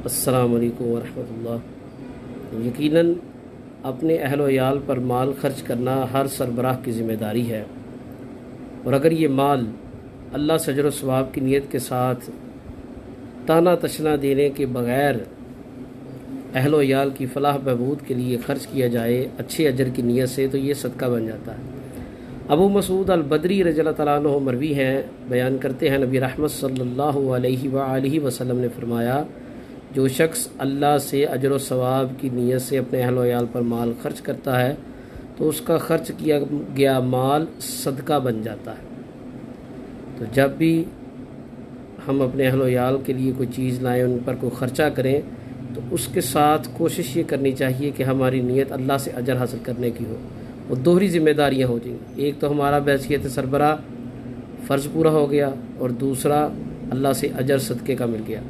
अस्सलामु अलैकुम वरहमतुल्लाह। यकीनन अपने अहल व याल पर माल खर्च करना हर सरबराह की ज़िम्मेदारी है, और अगर ये माल अल्लाह से अजर व सवाब की नीयत के साथ ताना तशना देने के बग़ैर अहल व याल की फ़लाह बहबूद के लिए ख़र्च किया जाए अच्छे अजर की नीयत से, तो ये सदका बन जाता है। अबू मसूद अल बदरी रज़ियल्लाहु तआला अन्हु मरवी हैं, बयान करते हैं नबी रहमत सल्लल्लाहु अलैहि वसल्लम ने फरमाया, जो शख्स अल्लाह से अजर व सवाब की नीयत से अपने अहल व याल पर माल खर्च करता है तो उसका खर्च किया गया माल सदका बन जाता है। तो जब भी हम अपने अहल व याल के लिए कोई चीज़ लाएं, उन पर कोई ख़र्चा करें, तो उसके साथ कोशिश ये करनी चाहिए कि हमारी नीयत अल्लाह से अजर हासिल करने की हो। और दोहरी ज़िम्मेदारियाँ हो जाएंगी, एक तो हमारा बैसियत सरबराह फ़र्ज़ पूरा हो गया, और दूसरा अल्लाह से अजर सदक़े का मिल गया।